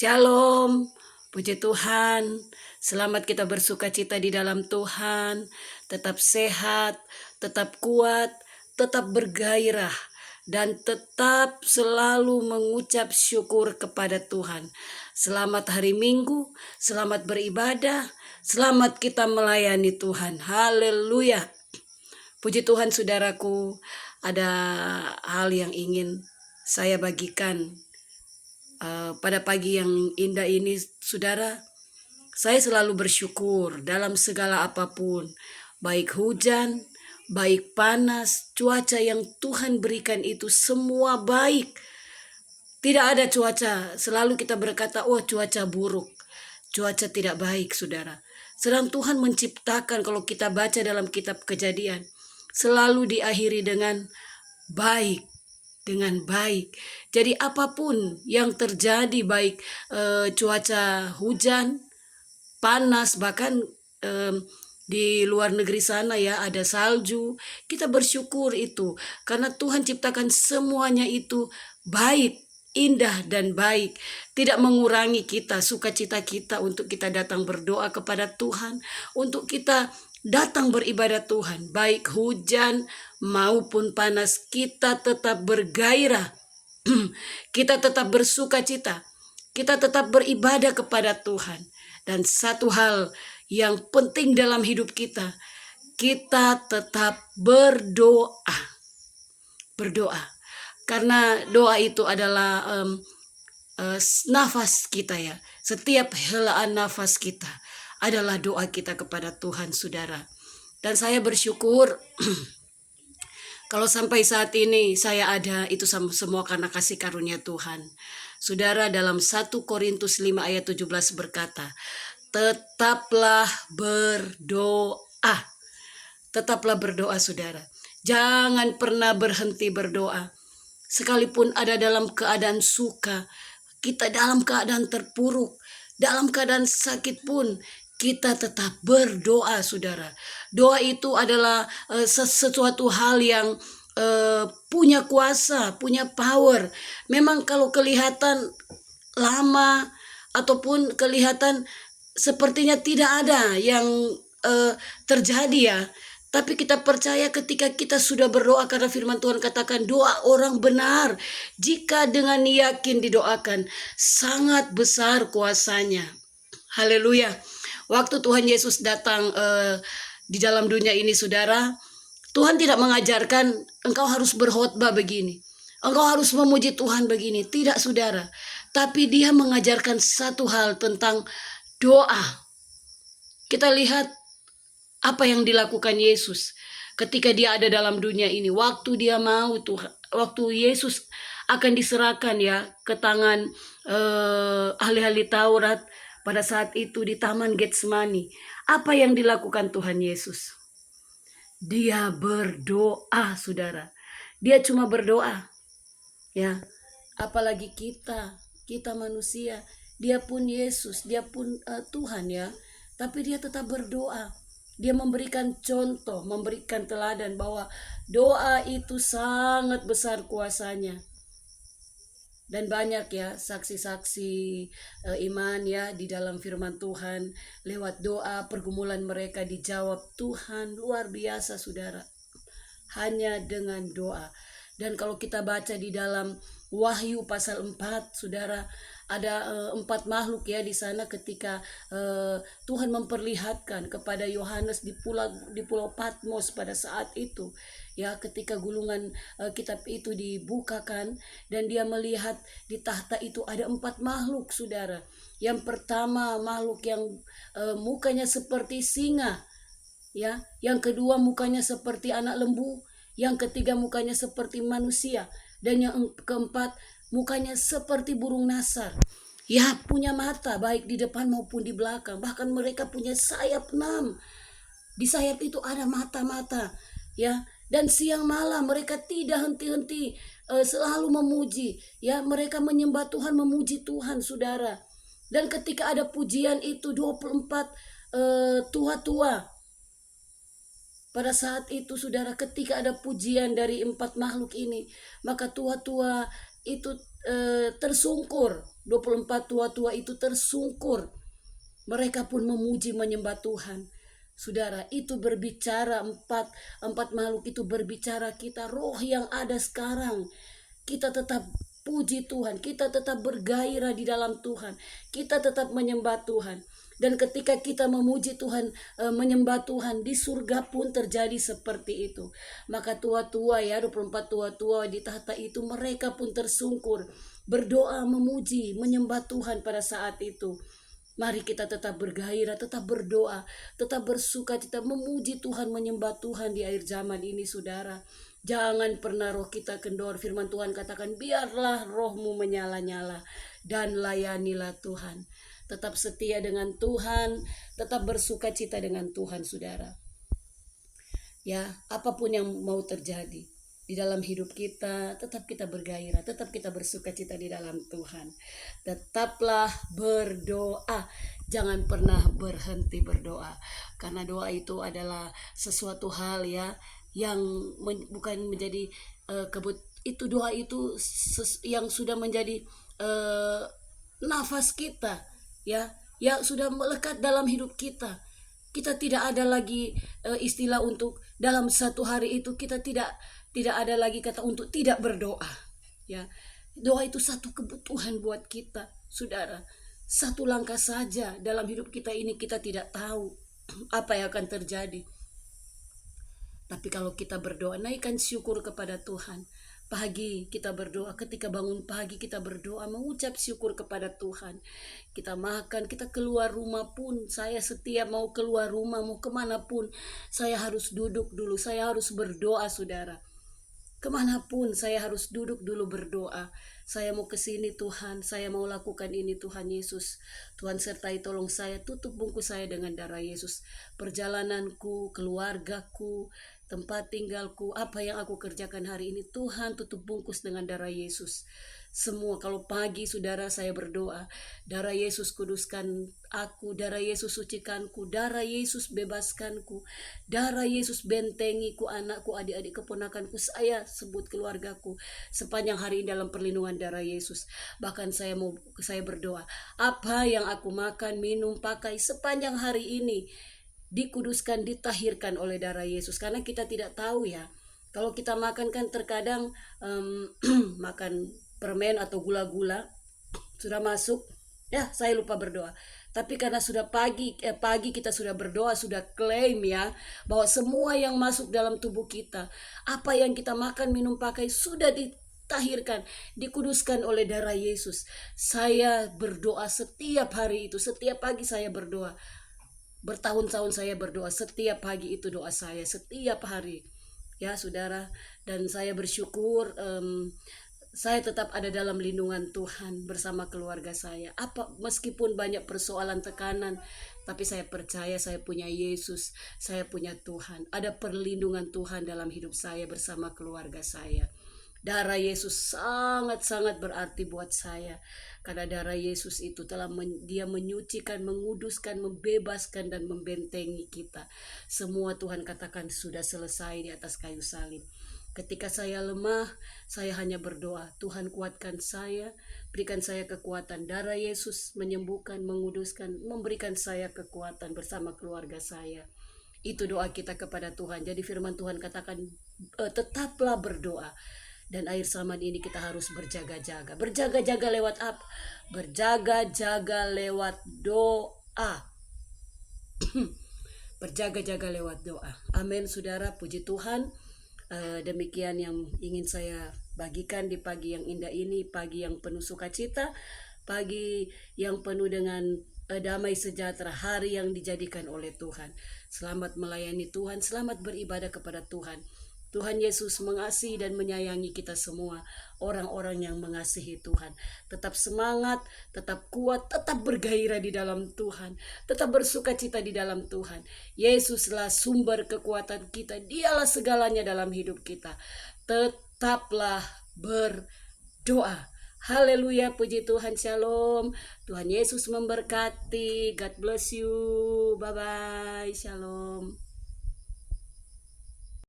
Shalom, puji Tuhan. Selamat kita bersuka cita di dalam Tuhan. Tetap sehat, tetap kuat, tetap bergairah, dan tetap selalu mengucap syukur kepada Tuhan. Selamat hari Minggu, selamat beribadah, selamat kita melayani Tuhan. Haleluya. Puji Tuhan saudaraku, ada hal yang ingin saya bagikan pada pagi yang indah ini, saudara. Saya selalu bersyukur dalam segala apapun, baik hujan, baik panas, cuaca yang Tuhan berikan itu semua baik. Tidak ada cuaca, selalu kita berkata, oh cuaca buruk, cuaca tidak baik, saudara. Sedang Tuhan menciptakan, kalau kita baca dalam kitab Kejadian, selalu diakhiri dengan baik. Dengan baik. Jadi apapun yang terjadi, baik cuaca hujan, panas, bahkan di luar negeri sana ya ada salju, kita bersyukur itu karena Tuhan ciptakan semuanya itu baik, indah dan baik, tidak mengurangi kita sukacita kita untuk kita datang berdoa kepada Tuhan, untuk kita datang beribadah Tuhan, baik hujan maupun panas, kita tetap bergairah, kita tetap bersuka cita, kita tetap beribadah kepada Tuhan. Dan satu hal yang penting dalam hidup kita, kita tetap berdoa. Berdoa. Karena doa itu adalah nafas kita ya. Setiap helaan nafas kita adalah doa kita kepada Tuhan, saudara. Dan saya bersyukur kalau sampai saat ini saya ada, itu semua karena kasih karunia Tuhan. Saudara, dalam 1 Korintus 5 ayat 17 berkata, tetaplah berdoa. Tetaplah berdoa, saudara. Jangan pernah berhenti berdoa. Sekalipun ada dalam keadaan suka, kita dalam keadaan terpuruk, dalam keadaan sakit pun, kita tetap berdoa, saudara. Doa itu adalah sesuatu hal yang punya kuasa, punya power. Memang kalau kelihatan lama ataupun kelihatan sepertinya tidak ada yang terjadi ya. Tapi kita percaya ketika kita sudah berdoa, karena firman Tuhan katakan doa orang benar jika dengan yakin didoakan sangat besar kuasanya. Haleluya. Waktu Tuhan Yesus datang di dalam dunia ini, saudara, Tuhan tidak mengajarkan engkau harus berkhotbah begini, engkau harus memuji Tuhan begini. Tidak, saudara. Tapi dia mengajarkan satu hal tentang doa. Kita lihat apa yang dilakukan Yesus ketika dia ada dalam dunia ini. Waktu dia mau Tuhan, waktu Yesus akan diserahkan ya ke tangan ahli-ahli Taurat pada saat itu di Taman Getsemani. Apa yang dilakukan Tuhan Yesus? Dia berdoa, saudara. Dia cuma berdoa. Ya, apalagi kita manusia. Dia pun Yesus, dia pun Tuhan ya. Tapi dia tetap berdoa. Dia memberikan contoh, memberikan teladan bahwa doa itu sangat besar kuasanya. Dan banyak ya saksi-saksi iman ya di dalam firman Tuhan. Lewat doa, pergumulan mereka dijawab Tuhan. Luar biasa, saudara. Hanya dengan doa. Dan kalau kita baca di dalam Wahyu pasal 4, saudara, ada 4 makhluk ya di sana ketika Tuhan memperlihatkan kepada Yohanes di pulau Patmos pada saat itu ya, ketika gulungan kitab itu dibukakan dan dia melihat di tahta itu ada 4 makhluk, saudara. Yang pertama makhluk yang mukanya seperti singa ya, yang kedua mukanya seperti anak lembu, yang ketiga mukanya seperti manusia, dan yang keempat mukanya seperti burung nasar. Ya, punya mata baik di depan maupun di belakang. Bahkan mereka punya sayap 6. Di sayap itu ada mata-mata. Ya, dan siang malam mereka tidak henti-henti selalu memuji. Ya, mereka menyembah Tuhan, memuji Tuhan, saudara. Dan ketika ada pujian itu 24 tua-tua. Pada saat itu, saudara, ketika ada pujian dari 4 makhluk ini, maka tua-tua itu tersungkur. 24 tua-tua itu tersungkur. Mereka pun memuji menyembah Tuhan. Saudara, itu berbicara empat makhluk itu berbicara kita roh yang ada sekarang. Kita tetap puji Tuhan, kita tetap bergairah di dalam Tuhan, kita tetap menyembah Tuhan. Dan ketika kita memuji Tuhan, menyembah Tuhan, di surga pun terjadi seperti itu. Maka tua-tua ya, 24 tua-tua di tahta itu, mereka pun tersungkur, berdoa, memuji, menyembah Tuhan pada saat itu. Mari kita tetap bergairah, tetap berdoa, tetap bersuka cita, memuji Tuhan, menyembah Tuhan di akhir zaman ini, saudara. Jangan pernah roh kita kendor. Firman Tuhan katakan, biarlah rohmu menyala-nyala dan layanilah Tuhan. Tetap setia dengan Tuhan, tetap bersuka cita dengan Tuhan, saudara. Ya, apapun yang mau terjadi di dalam hidup kita, tetap kita bergairah, tetap kita bersuka cita di dalam Tuhan. Tetaplah berdoa, jangan pernah berhenti berdoa, karena doa itu adalah sesuatu hal ya yang bukan menjadi itu doa itu yang sudah menjadi nafas kita ya, yang sudah melekat dalam hidup kita. Kita tidak ada lagi istilah untuk dalam satu hari itu kita tidak ada lagi kata untuk tidak berdoa ya. Doa itu satu kebutuhan buat kita, saudara. Satu langkah saja dalam hidup kita ini, kita tidak tahu apa yang akan terjadi. Tapi kalau kita berdoa, naikkan syukur kepada Tuhan. Pagi kita berdoa, ketika bangun pagi kita berdoa, mengucap syukur kepada Tuhan. Kita makan, kita keluar rumah pun, saya setiap mau keluar rumah, mau kemanapun, saya harus duduk dulu, saya harus berdoa, saudara. Kemanapun saya harus duduk dulu berdoa. Saya mau ke sini Tuhan, saya mau lakukan ini Tuhan Yesus. Tuhan sertai tolong saya, tutup bungkus saya dengan darah Yesus. Perjalananku, keluargaku, tempat tinggalku, apa yang aku kerjakan hari ini, Tuhan tutup bungkus dengan darah Yesus. Semua, kalau pagi saudara saya berdoa, darah Yesus kuduskan aku, darah Yesus sucikanku, darah Yesus bebaskanku, darah Yesus bentengiku, anakku, adik-adik, keponakanku, saya sebut keluargaku sepanjang hari ini dalam perlindungan darah Yesus. Bahkan saya berdoa, apa yang aku makan, minum, pakai sepanjang hari ini dikuduskan, ditahirkan oleh darah Yesus. Karena kita tidak tahu ya, kalau kita makan kan terkadang makan permen atau gula-gula sudah masuk ya, saya lupa berdoa. Tapi karena sudah pagi kita sudah berdoa, sudah klaim ya, bahwa semua yang masuk dalam tubuh kita, apa yang kita makan, minum, pakai sudah ditahirkan, dikuduskan oleh darah Yesus. Saya berdoa setiap hari itu, setiap pagi saya berdoa. Bertahun-tahun saya berdoa, setiap pagi itu doa saya, setiap hari ya saudara. Dan saya bersyukur saya tetap ada dalam lindungan Tuhan bersama keluarga saya. Meskipun banyak persoalan, tekanan, tapi saya percaya saya punya Yesus, saya punya Tuhan. Ada perlindungan Tuhan dalam hidup saya bersama keluarga saya. Darah Yesus sangat-sangat berarti buat saya. Karena darah Yesus itu dia menyucikan, menguduskan, membebaskan, dan membentengi kita. Semua Tuhan katakan sudah selesai di atas kayu salib. Ketika saya lemah, saya hanya berdoa, Tuhan kuatkan saya, berikan saya kekuatan. Darah Yesus menyembuhkan, menguduskan, memberikan saya kekuatan bersama keluarga saya. Itu doa kita kepada Tuhan. Jadi firman Tuhan katakan, tetaplah berdoa. Dan akhir zaman ini kita harus berjaga-jaga. Berjaga-jaga lewat apa? Berjaga-jaga lewat doa. Berjaga-jaga lewat doa. Amin, saudara. Puji Tuhan. Demikian yang ingin saya bagikan di pagi yang indah ini, pagi yang penuh sukacita, pagi yang penuh dengan damai sejahtera, hari yang dijadikan oleh Tuhan. Selamat melayani Tuhan, selamat beribadah kepada Tuhan. Tuhan Yesus mengasihi dan menyayangi kita semua, orang-orang yang mengasihi Tuhan. Tetap semangat, tetap kuat, tetap bergairah di dalam Tuhan, tetap bersuka cita di dalam Tuhan. Yesuslah sumber kekuatan kita, dialah segalanya dalam hidup kita. Tetaplah berdoa. Haleluya, puji Tuhan, shalom. Tuhan Yesus memberkati. God bless you. Bye-bye, shalom.